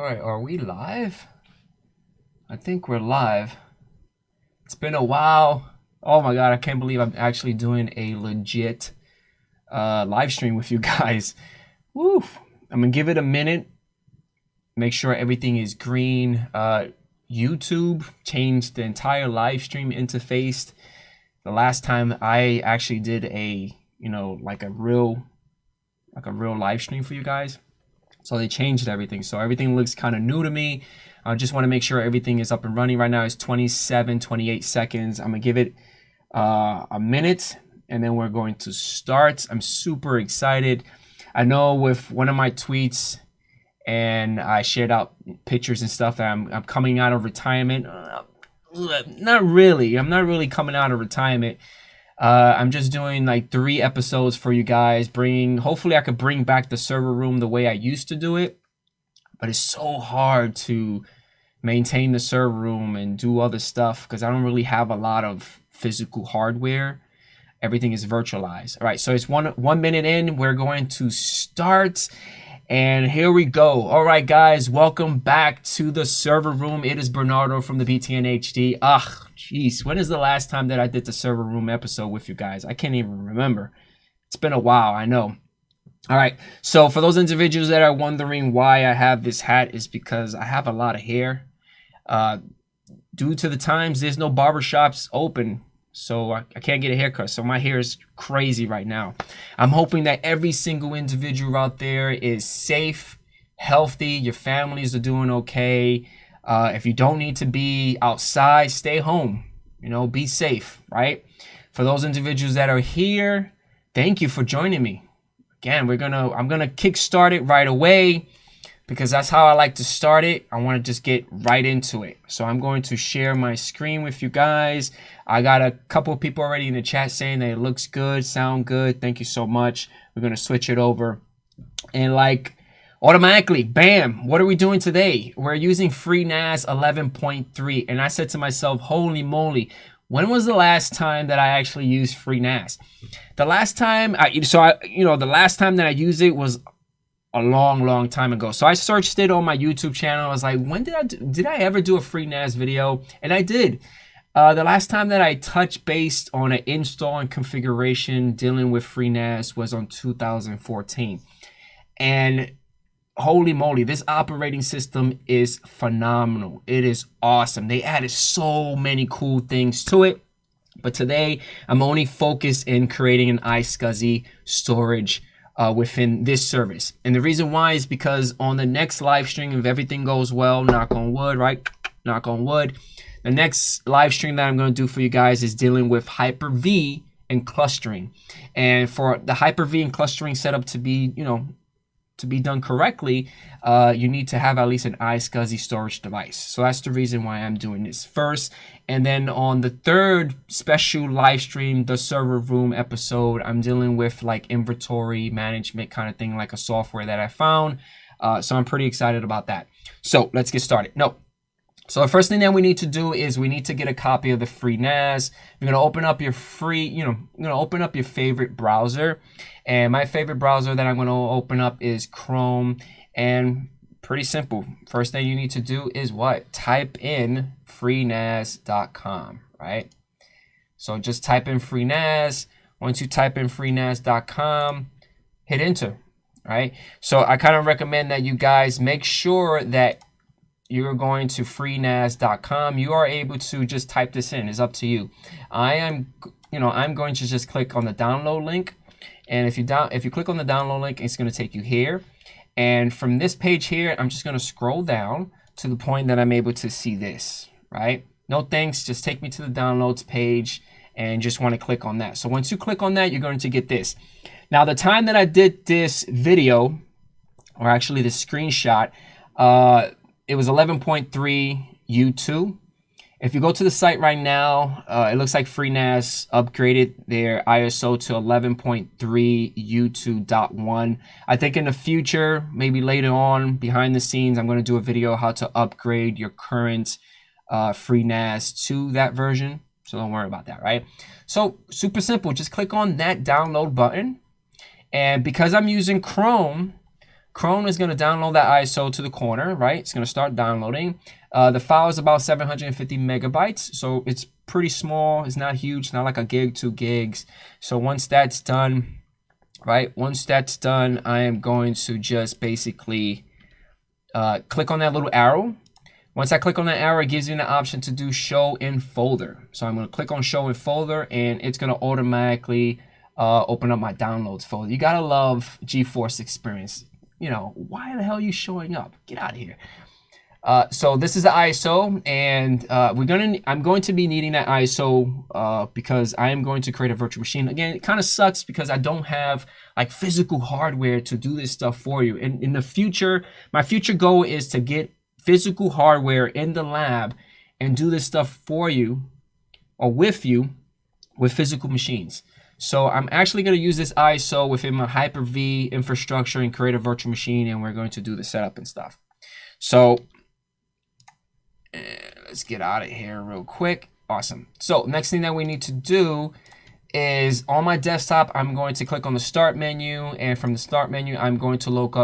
All right, are we live? I think we're live. It's been a while. Oh my God, I can't believe I'm actually doing a legit live stream with you guys. Woo! I'm gonna give it a minute. Make sure everything is green. YouTube changed the entire live stream interface. The last time I actually did a, like a real live stream for you guys. So they changed everything. So everything looks kind of new to me. I just want to make sure everything is up and running. Right now it's 28 seconds. I'm going to give it a minute and then we're going to start. I'm super excited. I know with one of my tweets and I shared out pictures and stuff that I'm coming out of retirement. Not really. I'm not really coming out of retirement. I'm just doing like 3 episodes for you guys, hopefully I could bring back the server room the way I used to do it, but it's so hard to maintain the server room and do other stuff because I don't really have a lot of physical hardware. Everything is virtualized. All right, so it's one minute in, we're going to start. And here we go. All right, guys, welcome back to the server room. It is Bernardo from the BTNHD. Jeez, when is the last time that I did the server room episode with you guys? I can't even remember. It's been a while, I know. All right, so for those individuals that are wondering why I have this hat is because I have a lot of hair. Due to the times, there's no barbershops open. So I can't get a haircut. So my hair is crazy right now. I'm hoping that every single individual out there is safe, healthy. Your families are doing okay. If you don't need to be outside, stay home. Be safe, right? For those individuals that are here, thank you for joining me. Again, I'm gonna kickstart it right away because that's how I like to start it. I want to just get right into it. So I'm going to share my screen with you guys. I got a couple of people already in the chat saying that it looks good, sound good. Thank you so much. We're going to switch it over. And like automatically, bam, what are we doing today? We're using FreeNAS 11.3. And I said to myself, holy moly, when was the last time that I actually used FreeNAS? The last time the last time that I used it was a long time ago. So I searched it on my YouTube channel. I was like, when did I ever do a FreeNAS video? And I did. The last time that I touched base on an install and configuration dealing with FreeNAS was on 2014. And holy moly, this operating system is phenomenal. It is awesome. They added so many cool things to it. But today, I'm only focused in creating an iSCSI storage within this service. And the reason why is because on the next live stream, if everything goes well, knock on wood, right? Knock on wood. The next live stream that I'm going to do for you guys is dealing with Hyper-V and clustering. And for the Hyper-V and clustering setup to be, to be done correctly, you need to have at least an iSCSI storage device. So that's the reason why I'm doing this first. And then on the third special live stream, the server room episode, I'm dealing with like inventory management kind of thing, like a software that I found. So I'm pretty excited about that. So let's get started. So the first thing that we need to do is we need to get a copy of the FreeNAS. You're gonna open up your open up your favorite browser. And my favorite browser that I'm gonna open up is Chrome. And pretty simple. First thing you need to do is what? Type in freenas.com, right? So just type in FreeNAS. Once you type in freenas.com, hit enter, right? So I kind of recommend that you guys make sure that you're going to freenas.com. You are able to just type this in. It's up to you. I'm going to just click on the download link. And if you click on the download link, it's going to take you here. And from this page here, I'm just going to scroll down to the point that I'm able to see this, right? No thanks, just take me to the downloads page and just want to click on that. So once you click on that, you're going to get this. Now, the time that I did this video, or actually the screenshot, it was 11.3 U2. If you go to the site right now, it looks like FreeNAS upgraded their ISO to 11.3 U2.1. I think in the future, maybe later on, behind the scenes, I'm going to do a video how to upgrade your current FreeNAS to that version. So don't worry about that, right? So super simple. Just click on that download button. And because I'm using Chrome, Chrome is going to download that ISO to the corner, right? It's going to start downloading. The file is about 750 megabytes, so it's pretty small. It's not huge, not like a gig, 2 gigs. So once that's done, right? Once that's done, I am going to just basically click on that little arrow. Once I click on that arrow, it gives you an option to do show in folder. So I'm going to click on show in folder, and it's going to automatically open up my downloads folder. You got to love GeForce Experience. You know, why the hell are you showing up? Get out of here. So this is the ISO, and I'm going to be needing that ISO because I am going to create a virtual machine. Again, it kind of sucks because I don't have like physical hardware to do this stuff for you. And in the future, my future goal is to get physical hardware in the lab and do this stuff for you or with you with physical machines. So I'm actually going to use this ISO within my Hyper-V infrastructure and create a virtual machine, and we're going to do the setup and stuff. So let's get out of here real quick. Awesome. So next thing that we need to do is on my desktop, I'm going to click on the start menu, and from the start menu, I'm going to look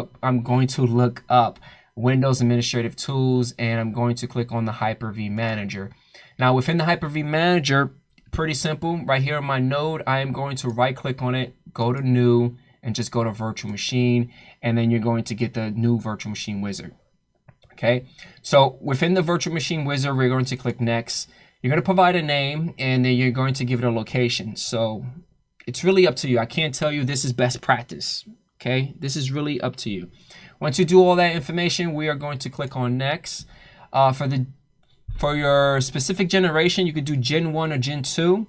up Windows Administrative Tools, and I'm going to click on the Hyper-V Manager. Now within the Hyper-V Manager, pretty simple. Right here on my node, I am going to right click on it, go to New, and just go to Virtual Machine, and then you're going to get the new Virtual Machine Wizard. Okay, so within the Virtual Machine Wizard, we're going to click Next. You're going to provide a name, and then you're going to give it a location. So it's really up to you. I can't tell you this is best practice. Okay, this is really up to you. Once you do all that information, we are going to click on Next. For your specific generation, you could do Gen 1 or Gen 2.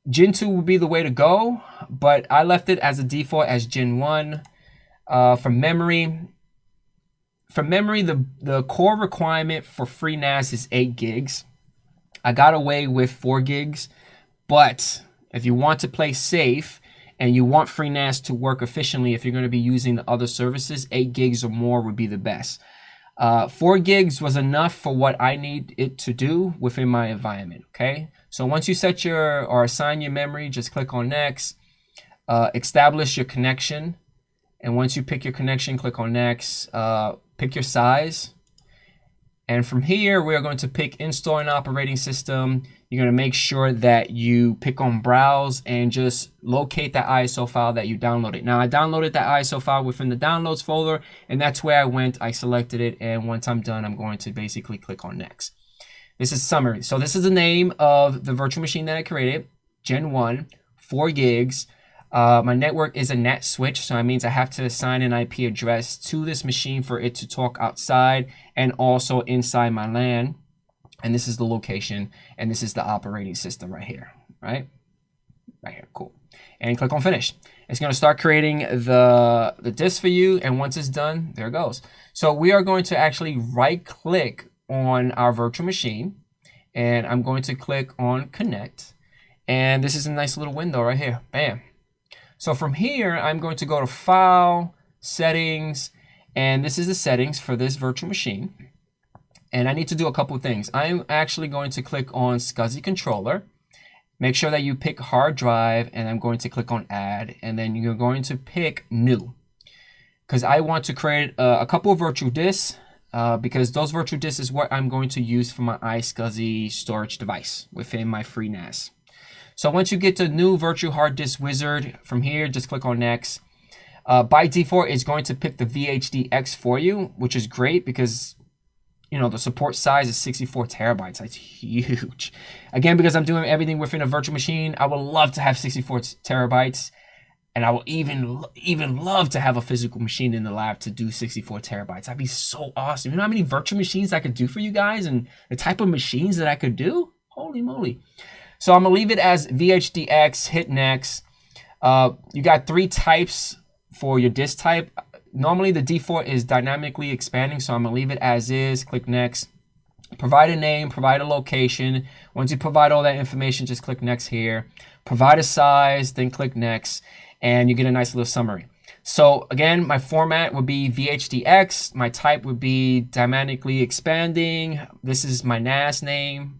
Gen 2 would be the way to go, but I left it as a default as Gen 1. For memory, the core requirement for FreeNAS is 8 gigs. I got away with 4 gigs, but if you want to play safe and you want FreeNAS to work efficiently, if you're going to be using the other services, 8 gigs or more would be the best. 4 gigs was enough for what I need it to do within my environment, okay? So once you set or assign your memory, just click on Next, establish your connection, and once you pick your connection, click on Next, pick your size, and from here, we are going to pick Install an Operating System. You're going to make sure that you pick on Browse and just locate that ISO file that you downloaded. Now, I downloaded that ISO file within the Downloads folder, and that's where I went. I selected it, and once I'm done, I'm going to basically click on Next. This is summary. So this is the name of the virtual machine that I created, Gen 1, 4 gigs. My network is a NAT switch, so that means I have to assign an IP address to this machine for it to talk outside and also inside my LAN. And this is the location, and this is the operating system right here, right? Right here, cool. And click on Finish. It's going to start creating the disk for you, and once it's done, there it goes. So we are going to actually right-click on our virtual machine, and I'm going to click on Connect. And this is a nice little window right here, bam. So from here, I'm going to go to File, Settings, and this is the settings for this virtual machine. And I need to do a couple of things. I'm actually going to click on SCSI Controller. Make sure that you pick Hard Drive, and I'm going to click on Add, and then you're going to pick New. Because I want to create a couple of virtual disks, because those virtual disks is what I'm going to use for my iSCSI storage device within my FreeNAS. So once you get to New Virtual Hard Disk Wizard, from here, just click on Next. By default, it's going to pick the VHDX for you, which is great because, you know, the support size is 64 terabytes. That's huge. Again, because I'm doing everything within a virtual machine, I would love to have 64 terabytes. And I will even love to have a physical machine in the lab to do 64 terabytes. That'd be so awesome. You know how many virtual machines I could do for you guys and the type of machines that I could do? Holy moly. So I'm going to leave it as VHDX, hit Next. You got 3 types for your disk type. Normally the default is dynamically expanding, so I'm going to leave it as is. Click Next. Provide a name, provide a location. Once you provide all that information, just click Next here. Provide a size, then click Next, and you get a nice little summary. So again, my format would be VHDX. My type would be dynamically expanding. This is my NAS name.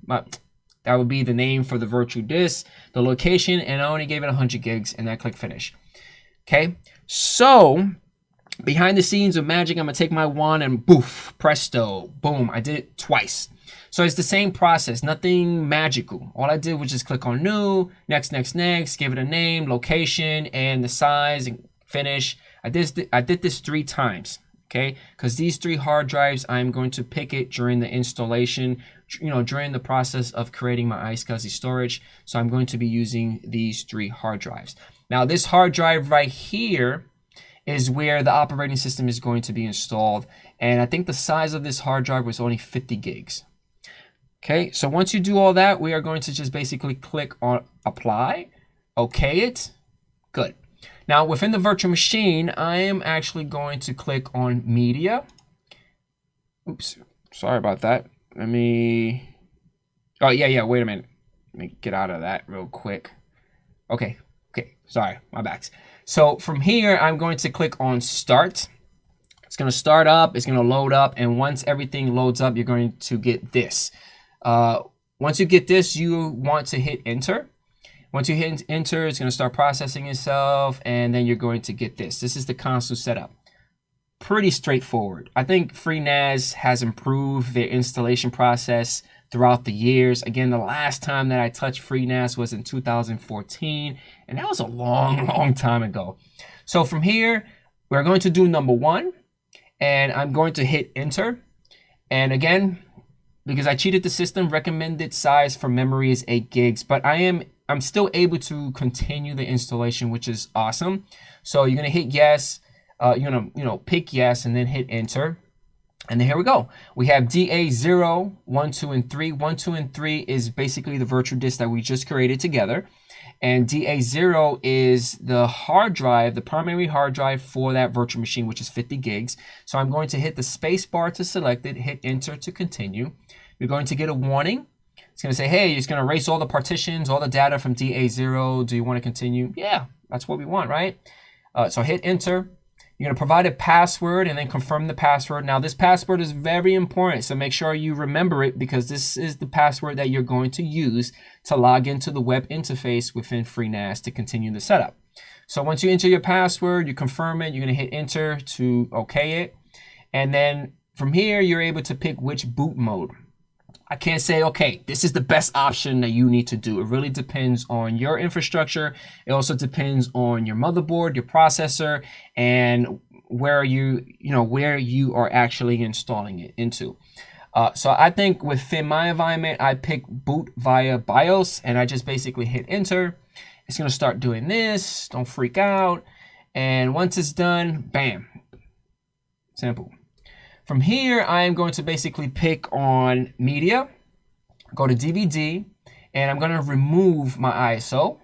That would be the name for the virtual disk, the location, and I only gave it 100 gigs, and I click Finish. Okay, so behind the scenes of magic, I'm gonna take my wand and boof, presto, boom. I did it twice. So it's the same process, nothing magical. All I did was just click on new, next, next, next, give it a name, location, and the size, and finish. I did this 3 times, okay? Because these 3 hard drives, I'm going to pick it during the installation, during the process of creating my iSCSI storage. So I'm going to be using these 3 hard drives. Now this hard drive right here is where the operating system is going to be installed. And I think the size of this hard drive was only 50 gigs. Okay, so once you do all that, we are going to just basically click on apply, okay it, good. Now within the virtual machine, I am actually going to click on media. Oops, sorry about that. Let me, oh yeah, wait a minute. Let me get out of that real quick. Okay, sorry, my bad. So from here, I'm going to click on start. It's gonna start up, it's gonna load up, and once everything loads up, you're going to get this. Once you get this, you want to hit enter. Once you hit enter, it's going to start processing itself, and then you're going to get this. This is the console setup. Pretty straightforward. I think FreeNAS has improved their installation process throughout the years. Again, the last time that I touched FreeNAS was in 2014, and that was a long time ago. So from here, we're going to do number 1, and I'm going to hit enter. And again, because I cheated the system, recommended size for memory is 8 gigs, but I'm still able to continue the installation, which is awesome. So you're gonna hit yes, you're gonna pick yes, and then hit enter. And then here we go. We have DA0, 1, 2, and 3. 1, 2, and 3 is basically the virtual disk that we just created together. And DA0 is the hard drive, the primary hard drive for that virtual machine, which is 50 gigs. So I'm going to hit the space bar to select it, hit enter to continue. You're going to get a warning. It's going to say, hey, it's going to erase all the partitions, all the data from DA0. Do you want to continue? Yeah, that's what we want, right? So hit enter. You're going to provide a password and then confirm the password. Now, this password is very important, so make sure you remember it because this is the password that you're going to use to log into the web interface within FreeNAS to continue the setup. So once you enter your password, you confirm it, you're going to hit enter to okay it. And then from here, you're able to pick which boot mode. I can't say, okay, this is the best option that you need to do. It really depends on your infrastructure. It also depends on your motherboard, your processor, and where you are actually installing it into. So I think within my environment, I pick boot via BIOS, and I just basically hit enter. It's gonna start doing this, don't freak out. And once it's done, bam, simple. From here, I am going to basically pick on media, go to DVD, and I'm going to remove my ISO.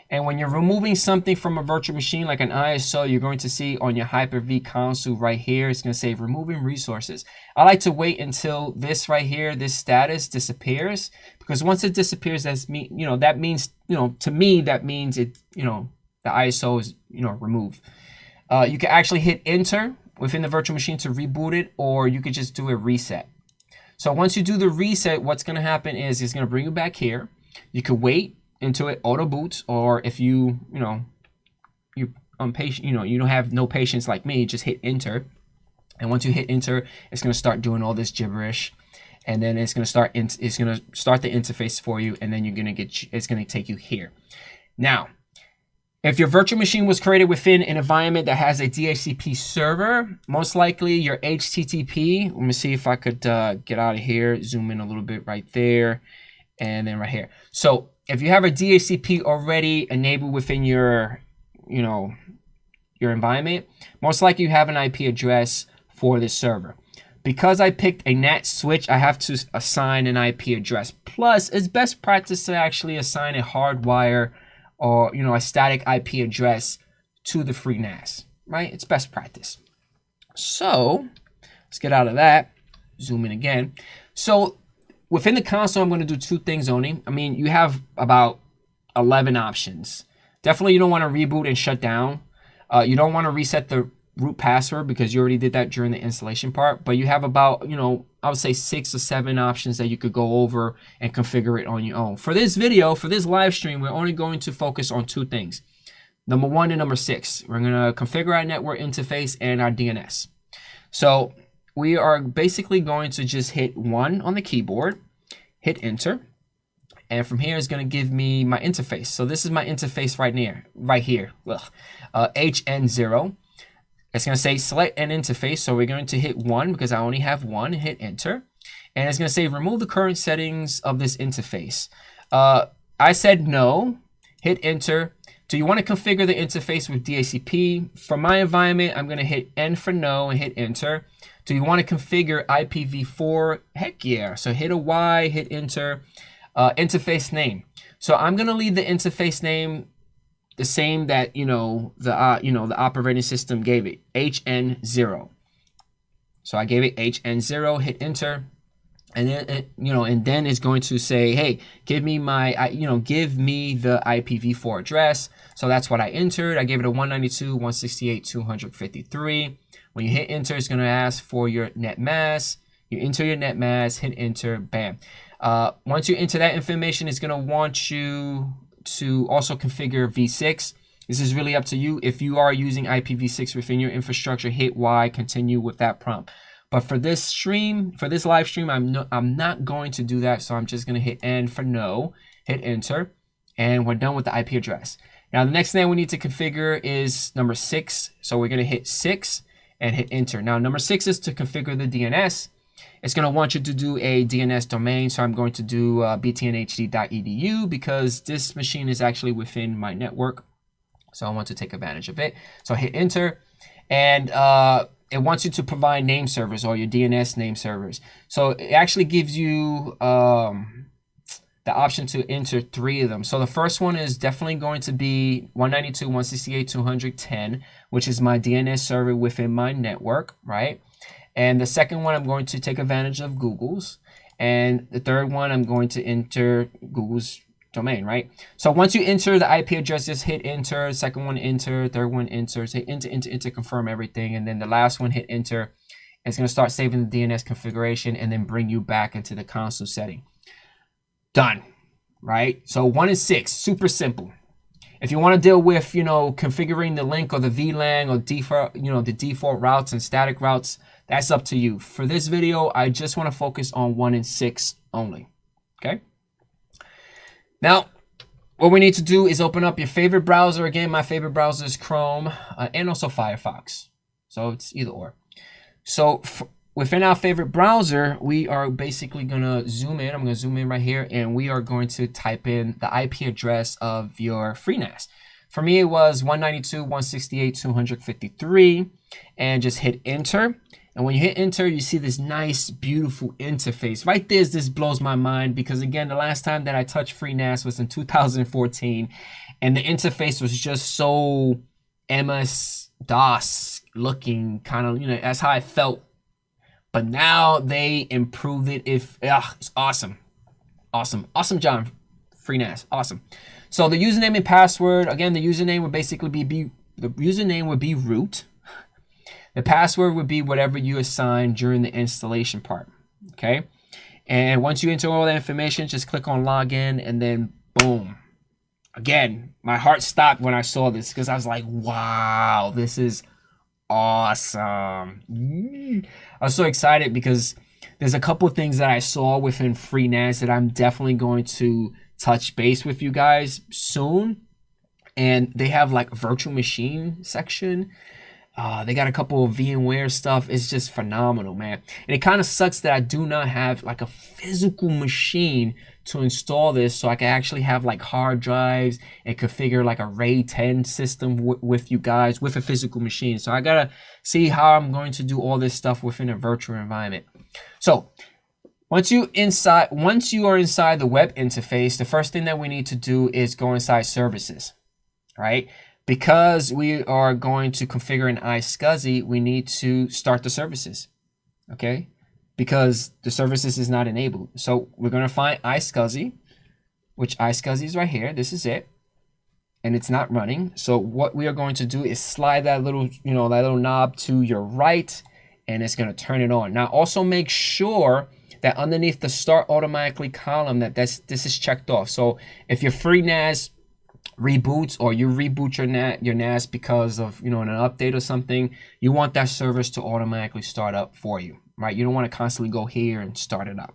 And when you're removing something from a virtual machine like an ISO, you're going to see on your Hyper-V console right here, it's going to say removing resources. I like to wait until this right here, this status disappears, because once it disappears, that means to me, that means it, the ISO is, removed. You can actually hit enter within the virtual machine to reboot it, or you could just do a reset. So once you do the reset, what's going to happen is it's going to bring you back here. You could wait until it auto boots, or if you impatient, you don't have no patience like me, just hit enter. And once you hit enter, it's going to start doing all this gibberish, and then it's going to start the interface for you, and then it's going to take you here. Now, if your virtual machine was created within an environment that has a DHCP server, most likely your HTTP, let me see if I could get out of here, zoom in a little bit right there, and then right here. So if you have a DHCP already enabled within your environment, most likely you have an IP address for this server. Because I picked a NAT switch, I have to assign an IP address. Plus, it's best practice to actually assign a hardwire or a static IP address to the FreeNAS, right? It's best practice. So let's get out of that, zoom in again. So within the console, I'm going to do 2 things only. I mean, you have about 11 options. Definitely you don't want to reboot and shut down. You don't want to reset the root password because you already did that during the installation part, but you have about, I would say 6 or 7 options that you could go over and configure it on your own. For this video, for this live stream, we're only going to focus on 2 things. number 1 and number 6. We're going to configure our network interface and our DNS. So we are basically going to just hit 1 on the keyboard, hit enter, and from here is going to give me my interface. So this is my interface right here, HN0. It's going to say select an interface, so we're going to hit 1 because I only have 1, hit enter. And it's going to say remove the current settings of this interface. I said no, hit enter. Do you want to configure the interface with DHCP? For my environment, I'm going to hit N for no and hit enter. Do you want to configure IPv4? Heck yeah. So hit a Y, hit enter. Interface name. So I'm going to leave the interface name the same that, the operating system gave it, HN0. So I gave it HN0, hit enter. And then, and then it's going to say, hey, give me give me the IPv4 address. So that's what I entered. I gave it a 192.168.253. When you hit enter, it's going to ask for your net mask. You enter your net mask, hit enter, bam. Once you enter that information, it's going to want you to also configure v6. This is really up to you. If you are using IPv6 within your infrastructure, hit Y, continue with that prompt. But for this stream, for this live stream, I'm not going to do that. So I'm just going to hit N for no, hit enter, and we're done with the IP address. Now, the next thing we need to configure is number 6. So we're going to hit 6 and hit enter. Now, number 6 is to configure the DNS. It's going to want you to do a DNS domain. So I'm going to do BTNHD.edu because this machine is actually within my network. So I want to take advantage of it. So hit enter, and it wants you to provide name servers or your DNS name servers. So it actually gives you the option to enter 3 of them. So the first one is definitely going to be 192.168.210, which is my DNS server within my network, right? And the second one, I'm going to take advantage of Google's. And the third one, I'm going to enter Google's domain, right? So once you enter the IP address, just hit enter. Second one, enter. Third one, enter. Say enter, confirm everything. And then the last one, hit enter. It's going to start saving the DNS configuration and then bring you back into the console setting. Done, right? So 1 and 6, super simple. If you want to deal with, configuring the link or the VLAN or default, the default routes and static routes, that's up to you. For this video, I just want to focus on 1 and 6 only, okay? Now, what we need to do is open up your favorite browser. Again, my favorite browser is Chrome and also Firefox. So it's either or. So within our favorite browser, we are basically going to zoom in. I'm going to zoom in right here, and we are going to type in the IP address of your FreeNAS. For me, it was 192.168.253, and just hit enter. And when you hit enter, you see this nice, beautiful interface. Right there, this blows my mind because, again, the last time that I touched FreeNAS was in 2014, and the interface was just so MS-DOS looking, kind of, that's how I felt. But now they improved it. It's awesome. Awesome job, FreeNAS. Awesome. So the username and password, again, the username would basically be root. The password would be whatever you assign during the installation part, okay? And once you enter all that information, just click on login, and then boom. Again, my heart stopped when I saw this because I was like, wow, this is awesome. I was so excited because there's a couple of things that I saw within FreeNAS that I'm definitely going to touch base with you guys soon. And they have like a virtual machine section. They got a couple of VMware stuff. It's just phenomenal, man. And it kind of sucks that I do not have like a physical machine to install this, so I can actually have like hard drives and configure like a RAID 10 system with you guys with a physical machine. So I gotta see how I'm going to do all this stuff within a virtual environment. So once you are inside the web interface, the first thing that we need to do is go inside services, right? Because we are going to configure an iSCSI, we need to start the services, okay? Because the services is not enabled. So we're going to find iSCSI, which iSCSI is right here. This is it. And it's not running. So what we are going to do is slide that little, that little knob to your right, and it's going to turn it on. Now also make sure that underneath the start automatically column that this is checked off. So if your FreeNAS reboots, or you reboot your NAS because of, you know, an update or something, you want that service to automatically start up for you, right? You don't want to constantly go here and start it up.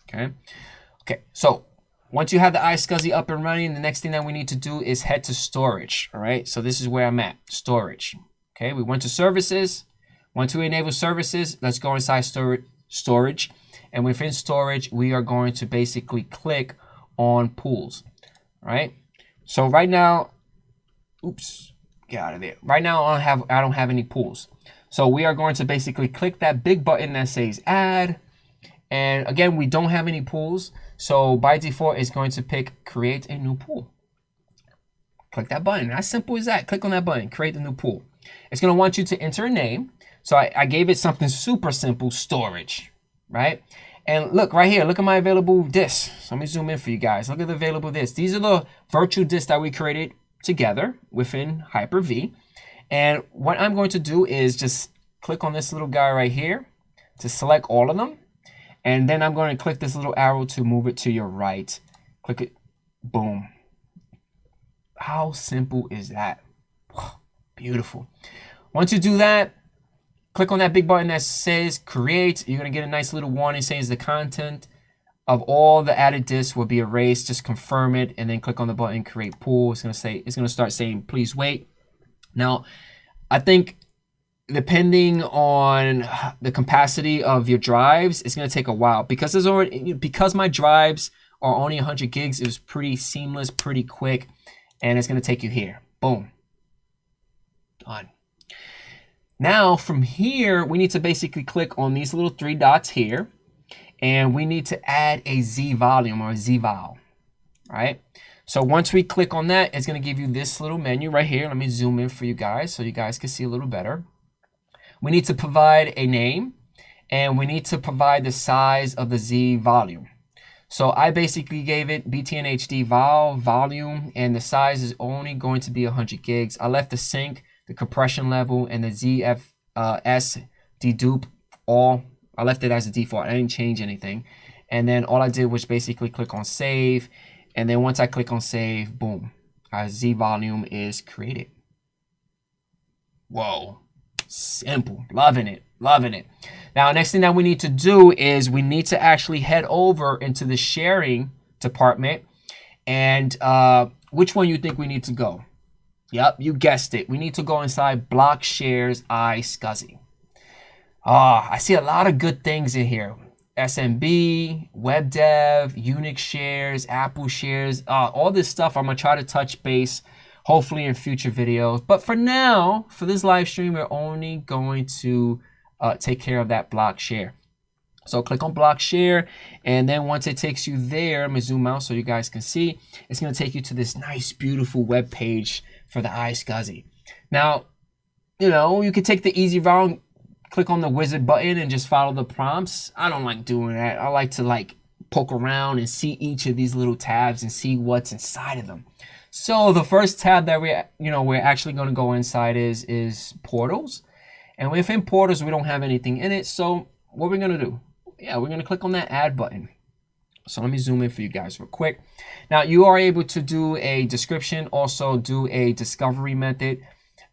Okay, so once you have the iSCSI up and running, the next thing that we need to do is head to storage. All right, so this is where I'm at, storage. Okay, we went to services. Once we enable services, let's go inside storage. And within storage, we are going to basically click on pools. All right, so right now, oops, get out of there. Right now, I don't have any pools. So we are going to basically click that big button that says add. And again, we don't have any pools. So by default, it's going to pick create a new pool. Click that button. As simple as that. Click on that button, create a new pool. It's going to want you to enter a name. So I gave it something super simple, storage, right? And look right here, look at my available disks. So let me zoom in for you guys. Look at the available disks. These are the virtual disks that we created together within Hyper-V. And what I'm going to do is just click on this little guy right here to select all of them. And then I'm going to click this little arrow to move it to your right. Click it, boom. How simple is that? Beautiful. Once you do that, click on that big button that says create. You're going to get a nice little warning saying the content of all the added disks will be erased. Just confirm it and then click on the button create pool. It's going to start saying please wait. Now, I think depending on the capacity of your drives, it's going to take a while because my drives are only 100 gigs. It was pretty seamless, pretty quick, and it's going to take you here. Boom. Done. Now from here, we need to basically click on these little 3 dots here, and we need to add a Z volume or a Z val, right? So once we click on that, it's going to give you this little menu right here. Let me zoom in for you guys so you guys can see a little better. We need to provide a name, and we need to provide the size of the Z volume. So I basically gave it BTNHD volume, and the size is only going to be 100 gigs. I left the sync, the compression level, and the ZFS dedupe all. I left it as a default. I didn't change anything. And then all I did was basically click on save. And then once I click on save, boom, our Z volume is created. Whoa. Simple. Loving it. Loving it. Now, next thing that we need to do is we need to actually head over into the sharing department. And which one you think we need to go? Yep, you guessed it. We need to go inside Block Shares iSCSI. I see a lot of good things in here. SMB, Web Dev, Unix shares, Apple shares, all this stuff I'm going to try to touch base hopefully in future videos. But for now, for this live stream, we're only going to take care of that block share. So click on block share, and then once it takes you there, I'm going to zoom out so you guys can see. It's going to take you to this nice, beautiful web page for the iSCSI. Now, you know, you could take the easy route, click on the wizard button and just follow the prompts. I don't like doing that. I like to poke around and see each of these little tabs and see what's inside of them. So the first tab that we're actually going to go inside is portals. And within portals, we don't have anything in it. So what we're going to do? Yeah, we're going to click on that add button. So let me zoom in for you guys real quick. Now you are able to do a description, also do a discovery method,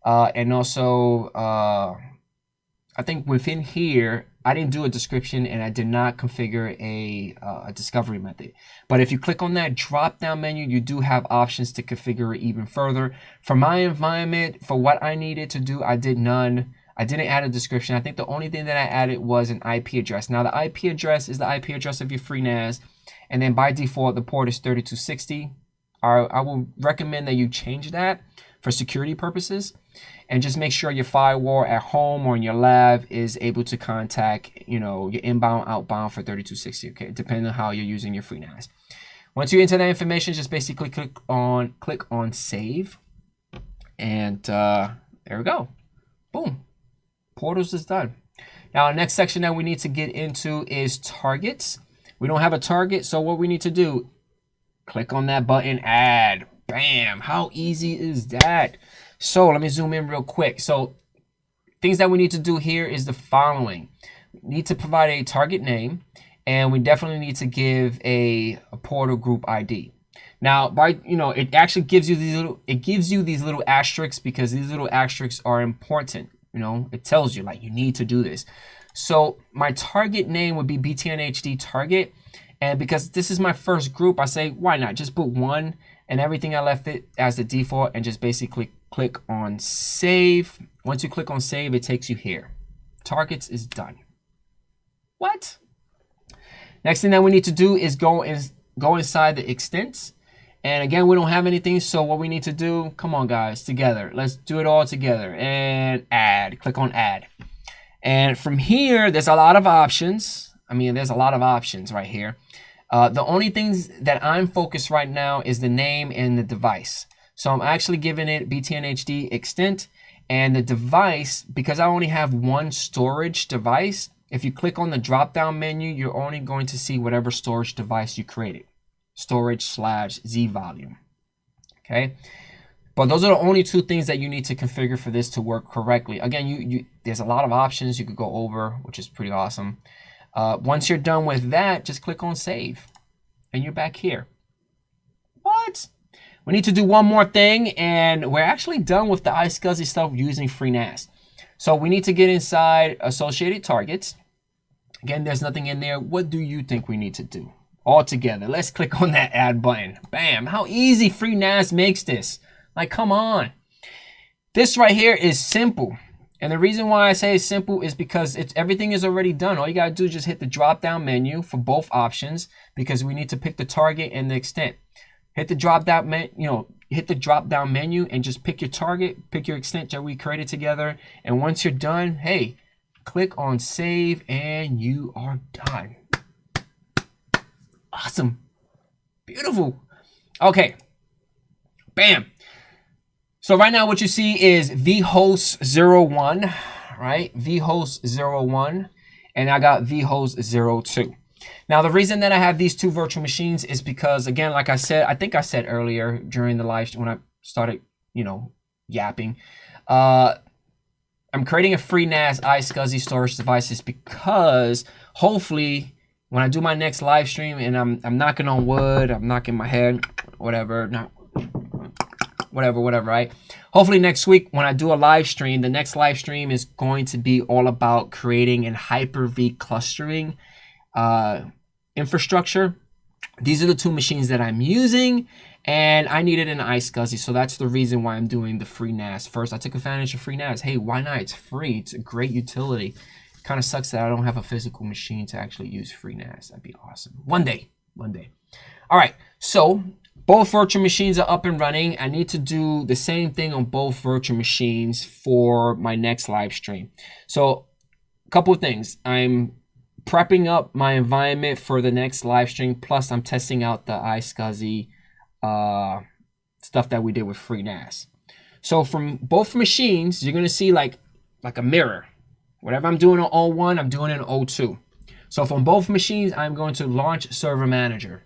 and also I think within here, I didn't do a description and I did not configure a discovery method. But if you click on that drop down menu, you do have options to configure it even further. For my environment, for what I needed to do, I did none. I didn't add a description. I think the only thing that I added was an IP address. Now the IP address is the IP address of your FreeNAS. And then by default, the port is 3260. I will recommend that you change that for security purposes. And just make sure your firewall at home or in your lab is able to contact, your inbound, outbound for 3260, okay, depending on how you're using your FreeNAS. Once you enter that information, just basically click on save. And there we go. Boom. Portals is done. Now, the next section that we need to get into is targets. We don't have a target, so what we need to do, click on that button, add. Bam. How easy is that? So let me zoom in real quick. So things that we need to do here is the following. We need to provide a target name, and we definitely need to give a portal group ID. Now, by it actually gives you these little asterisks because these little asterisks are important. It tells you like you need to do this. So my target name would be BTNHD target, and because this is my first group, I say why not just put 1, and everything I left it as the default, and just basically click on save. Once you click on save, it takes you here. Targets is done. What? Next thing that we need to do is go inside the extents. And again, we don't have anything, so what we need to do, come on guys, together. Let's do it all together. And add, click on add. And from here, there's a lot of options. There's a lot of options right here. The only things that I'm focused right now is the name and the device. So I'm actually giving it BTNHD extent, and the device, because I only have one storage device, if you click on the drop-down menu, you're only going to see whatever storage device you created. Storage/Z volume. Okay, but those are the only 2 things that you need to configure for this to work correctly. Again, there's a lot of options you could go over, which is pretty awesome. Once you're done with that, just click on save, and you're back here. What? We need to do one more thing, and we're actually done with the iSCSI stuff using FreeNAS. So we need to get inside associated targets. Again, there's nothing in there. What do you think we need to do? All together, let's click on that add button. Bam, how easy FreeNAS makes this. Like, come on. This right here is simple. And the reason why I say it's simple is because everything is already done. All you gotta do is just hit the drop down menu for both options, because we need to pick the target and the extent. Hit the drop down menu and just pick your target, pick your extent that we created together. And once you're done, hey, click on save and you are done. Awesome. Beautiful. Okay. Bam. So right now what you see is vhost01, right? vhost01, and I got vhost02. Now the reason that I have these 2 virtual machines is because, again, like I said, I think I said earlier during the live when I started, yapping, I'm creating a FreeNAS iSCSI storage devices because hopefully when I do my next live stream, and I'm knocking on wood, I'm knocking my head, whatever, right? Hopefully next week when I do a live stream, the next live stream is going to be all about creating an Hyper-V clustering infrastructure. These are the 2 machines that I'm using, and I needed an iSCSI, so that's the reason why I'm doing the FreeNAS first. I took advantage of FreeNAS. Hey, why not? It's free. It's a great utility. Kind of sucks that I don't have a physical machine to actually use FreeNAS. That'd be awesome. One day. All right, so both virtual machines are up and running. I need to do the same thing on both virtual machines for my next live stream. So a couple of things. I'm prepping up my environment for the next live stream, plus I'm testing out the iSCSI stuff that we did with FreeNAS. So from both machines, you're going to see like a mirror. Whatever I'm doing on 01, I'm doing it on 02. So from both machines, I'm going to launch Server Manager.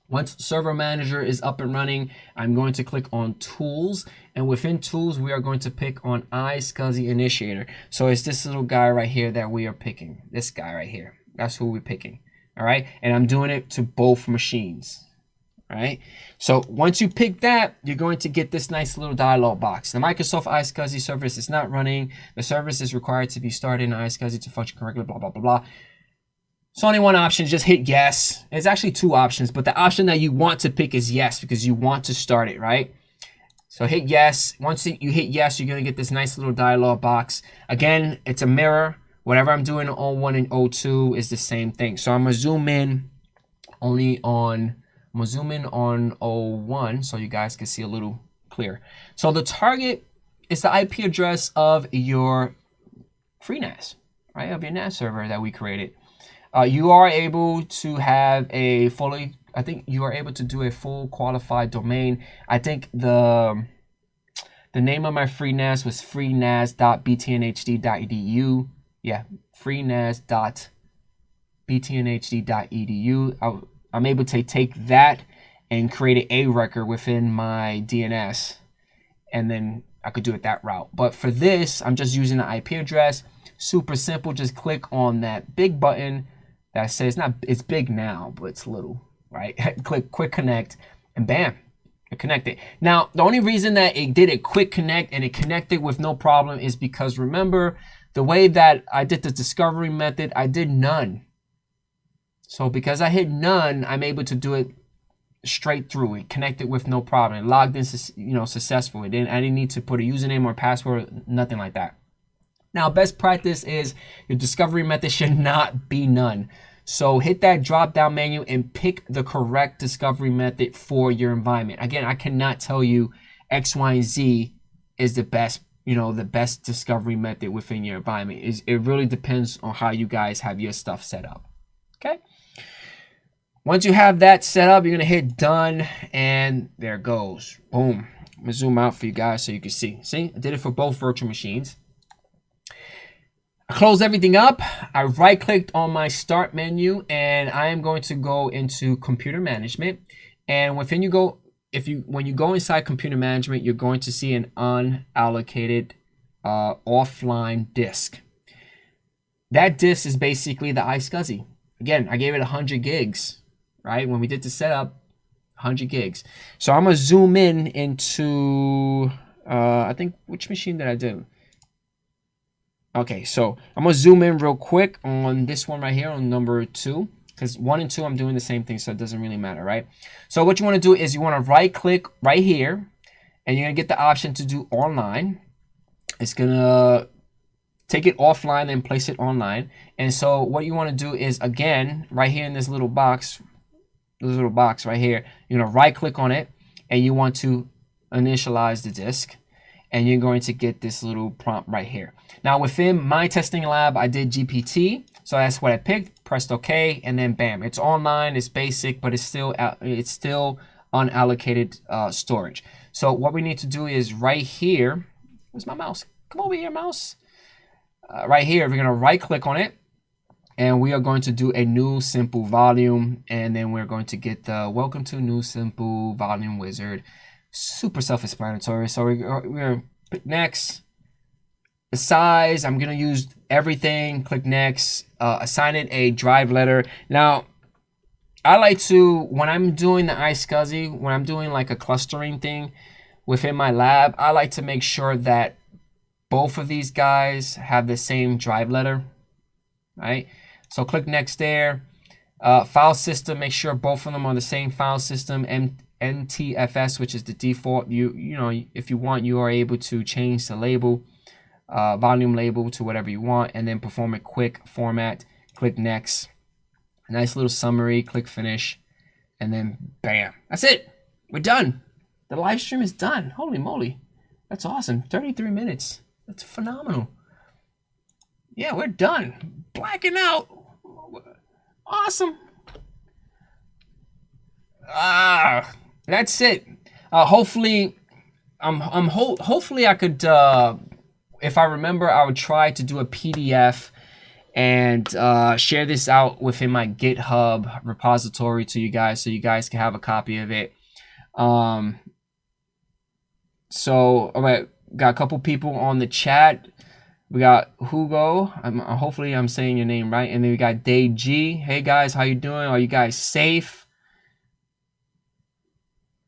Once Server Manager is up and running, I'm going to click on Tools. And within Tools, we are going to pick on iSCSI Initiator. So it's this little guy right here that we are picking. This guy right here. That's who we're picking. All right. And I'm doing it to both machines. All right. So once you pick that, you're going to get this nice little dialog box. The Microsoft iSCSI service is not running. The service is required to be started in iSCSI to function correctly, blah, blah, blah, blah. So only one option, just hit yes. It's actually 2 options, but the option that you want to pick is yes, because you want to start it, right? So hit yes. Once you hit yes, you're going to get this nice little dialog box. Again, it's a mirror. Whatever I'm doing on 01 and 02 is the same thing. So I'm going to zoom in on 01 so you guys can see a little clear. So the target is the IP address of your FreeNAS, right? Of your NAS server that we created. You are able to have a fully, I think you are able to do a full qualified domain. I think the name of my FreeNAS was freenas.btnhd.edu. Yeah, freenas.btnhd.edu. I'm able to take that and create an A record within my DNS, and then I could do it that route. But for this, I'm just using the IP address. Super simple. Just click on that big button that says, it's big now, but it's little, right? Click Quick Connect, and bam, it connected. Now, the only reason that it did a quick connect and it connected with no problem is because remember the way that I did the discovery method, I did none. So because I hit none, I'm able to do it straight through. It connected with no problem. It logged in, successful. I didn't need to put a username or password, nothing like that. Now, best practice is your discovery method should not be none. So hit that drop down menu and pick the correct discovery method for your environment. Again, I cannot tell you X, Y, and Z is the best, the best discovery method within your environment. It really depends on how you guys have your stuff set up. Okay. Once you have that set up, you're going to hit done, and there it goes. Boom. I'm going to zoom out for you guys so you can see. See, I did it for both virtual machines. I closed everything up. I right-clicked on my start menu, and I am going to go into computer management. And when you go inside computer management, you're going to see an unallocated offline disk. That disk is basically the iSCSI. Again, I gave it 100 gigs. Right, when we did the setup, 100 gigs. So I'm gonna zoom in into I think, which machine did I do? Okay, so I'm gonna zoom in real quick on this one right here on number 2, because 1 and 2 I'm doing the same thing, so it doesn't really matter, right? So what you want to do is you want to right click right here, and you're gonna get the option to do online. It's gonna take it offline and place it online. And so what you want to do is, again, right here in this little box right here, you're gonna right click on it and you want to initialize the disk, and you're going to get this little prompt right here. Now within my testing lab, I did GPT, so that's what I picked, pressed OK, and then bam, it's online, it's basic, but it's still unallocated storage. So what we need to do is right here, where's my mouse? Come over here, mouse. Right here, we're gonna right click on it, and we are going to do a new simple volume, and then we're going to get the welcome to new simple volume wizard. Super self-explanatory. So we're going to click next. The size, I'm going to use everything. Click next. Assign it a drive letter. Now, I like to, when I'm doing the iSCSI, when I'm doing like a clustering thing within my lab, I like to make sure that both of these guys have the same drive letter, right? So click next there. File system, make sure both of them are the same file system. NTFS, which is the default. If you want, you are able to change the label, volume label to whatever you want, and then perform a quick format. Click next. A nice little summary. Click finish, and then bam, that's it. We're done. The live stream is done. Holy moly, that's awesome. 33 minutes. That's phenomenal. Yeah, we're done. Blacking out. Awesome. That's it. Hopefully, hopefully I could. If I remember, I would try to do a PDF and share this out within my GitHub repository to you guys, so you guys can have a copy of it. So, all right, got a couple people on the chat. We got Hugo. Hopefully I'm saying your name right. And then we got Dave G. Hey guys, how you doing? Are you guys safe?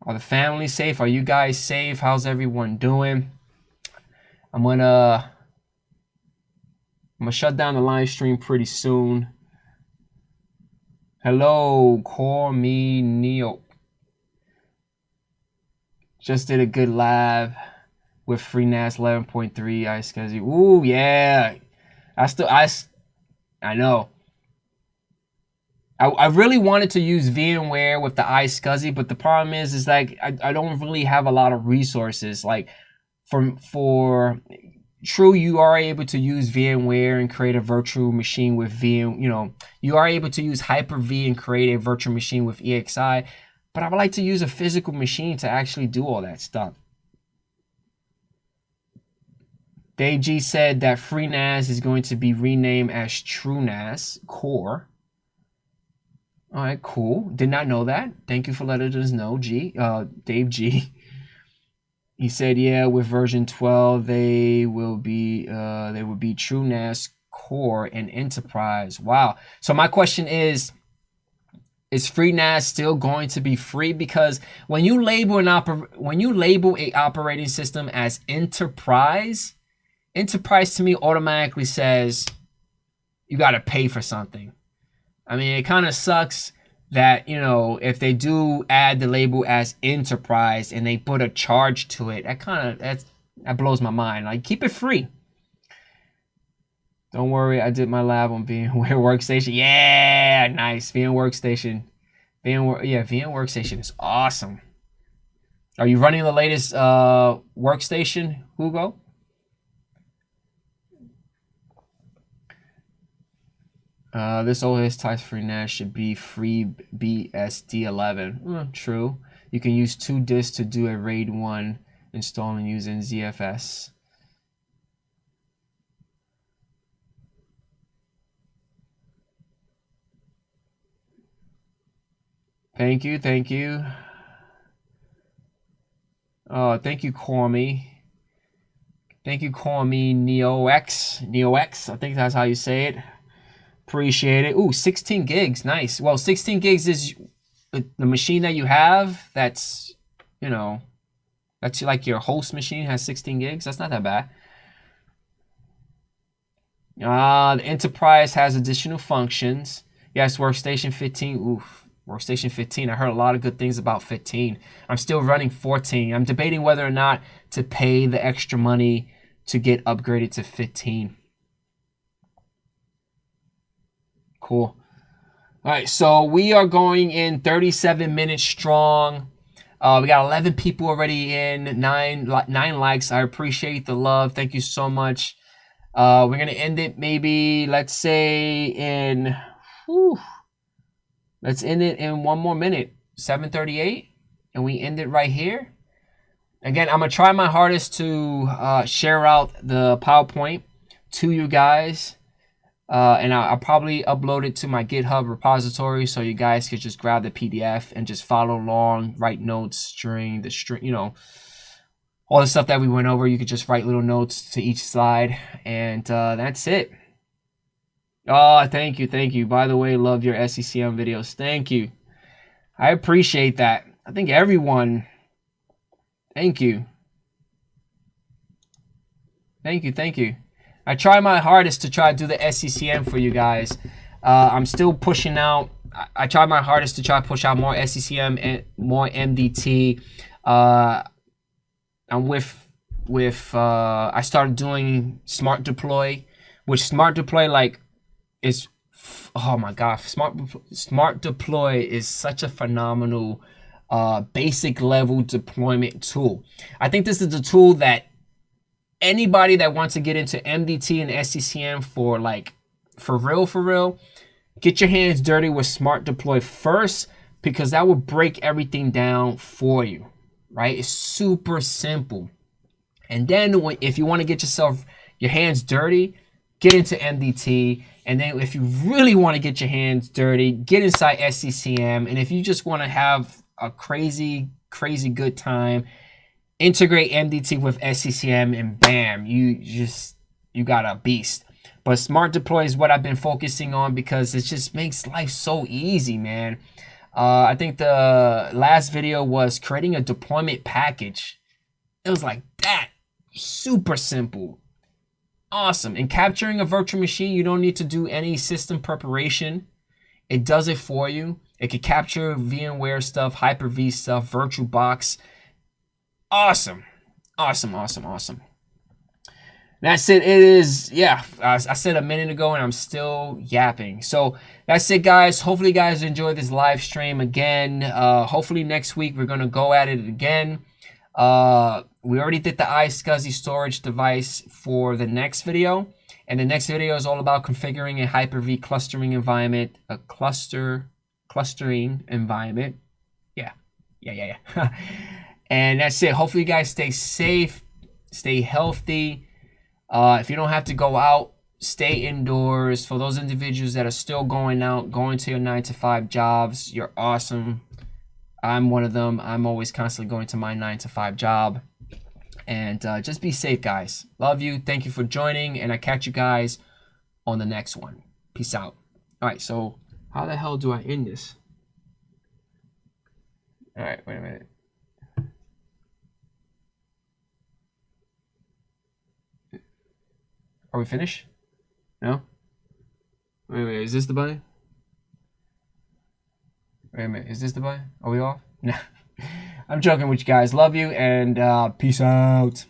Are the family safe? Are you guys safe? How's everyone doing? I'm gonna shut down the live stream pretty soon. Hello, call me Neo. Just did a good lab with FreeNAS 11.3 iSCSI. Ooh, yeah. I know. I really wanted to use VMware with the iSCSI, but the problem is like I don't really have a lot of resources. Like for true, you are able to use VMware and create a virtual machine with you are able to use Hyper-V and create a virtual machine with EXI, but I would like to use a physical machine to actually do all that stuff. Dave G said that FreeNAS is going to be renamed as TrueNAS Core. All right, cool. Did not know that. Thank you for letting us know, Dave G. He said, yeah, with version 12, they will be TrueNAS Core and Enterprise. Wow. So my question is Is FreeNAS still going to be free? Because when you label a operating system as enterprise, enterprise to me automatically says you got to pay for something. I mean, it kind of sucks that, you know, if they do add the label as enterprise and they put a charge to it, that blows my mind. Like, keep it free. Don't worry, I did my lab on VMware Workstation. Yeah, nice. VMware Workstation. VMware Workstation is awesome. Are you running the latest workstation, Hugo? This OS type FreeNAS should be FreeBSD 11. True. You can use 2 disks to do a RAID 1 installing using ZFS. Thank you, thank you. Thank you, Kwame. Thank you, Kwame NeoX. I think that's how you say it. Appreciate it. Ooh, 16 gigs, nice. Well, 16 gigs is the machine that you have. That's, you know, that's like your host machine has 16 gigs. That's not that bad. The enterprise has additional functions. Yes, workstation 15. Oof. Workstation 15, I heard a lot of good things about 15. I'm still running 14. I'm debating whether or not to pay the extra money to get upgraded to 15. Cool. All right, so we are going in 37 minutes strong. We got 11 people already in, 9 likes. I appreciate the love. Thank you so much. We're going to end it maybe, let's say in... Whew, let's end it in 1 more minute, 7:38, and we end it right here. Again, I'm gonna try my hardest to share out the PowerPoint to you guys, and I'll probably upload it to my GitHub repository so you guys could just grab the PDF and just follow along, write notes during the stream, you know, all the stuff that we went over. You could just write little notes to each slide, and that's it. Oh, thank you, thank you. By the way, love your SCCM videos. Thank you. I appreciate that. I think everyone, thank you. Thank you, thank you. I try my hardest to try to do the SCCM for you guys. I'm still pushing out. I try my hardest to try to push out more SCCM and more MDT. I'm I started doing Smart Deploy, which Smart Deploy like is, oh my god, Smart Deploy is such a phenomenal basic level deployment tool. I think this is the tool that anybody that wants to get into MDT and SCCM for real, get your hands dirty with Smart Deploy first, because that will break everything down for you, right? It's super simple. And then if you want to get your hands dirty, get into MDT. And then if you really want to get your hands dirty, get inside SCCM. And if you just want to have a crazy good time, integrate MDT with SCCM, and bam, you got a beast. But Smart Deploy is what I've been focusing on because it just makes life so easy, man. I think the last video was creating a deployment package. It was like that, super simple. Awesome. And capturing a virtual machine, you don't need to do any system preparation. It does it for you. It can capture VMware stuff, Hyper-V stuff, VirtualBox. Awesome. Awesome. That's it. It is, yeah, I said a minute ago and I'm still yapping. So that's it, guys. Hopefully you guys enjoyed this live stream again. Hopefully next week we're going to go at it again. We already did the iSCSI storage device for the next video, and the next video is all about configuring a Hyper-V clustering environment, clustering environment. Yeah. And that's it. Hopefully you guys stay safe, stay healthy. If you don't have to go out, stay indoors. For those individuals that are still going out, going to your 9-to-5 jobs, you're awesome. I'm one of them. I'm always constantly going to my 9-to-5 job. And just be safe, guys. Love you. Thank you for joining. And I catch you guys on the next one. Peace out. All right, so how the hell do I end this? All right, wait a minute. Are we finished? No? Wait a minute, is this the button? Wait a minute, is this the button? Are we off? No. I'm joking with you guys. Love you and peace out.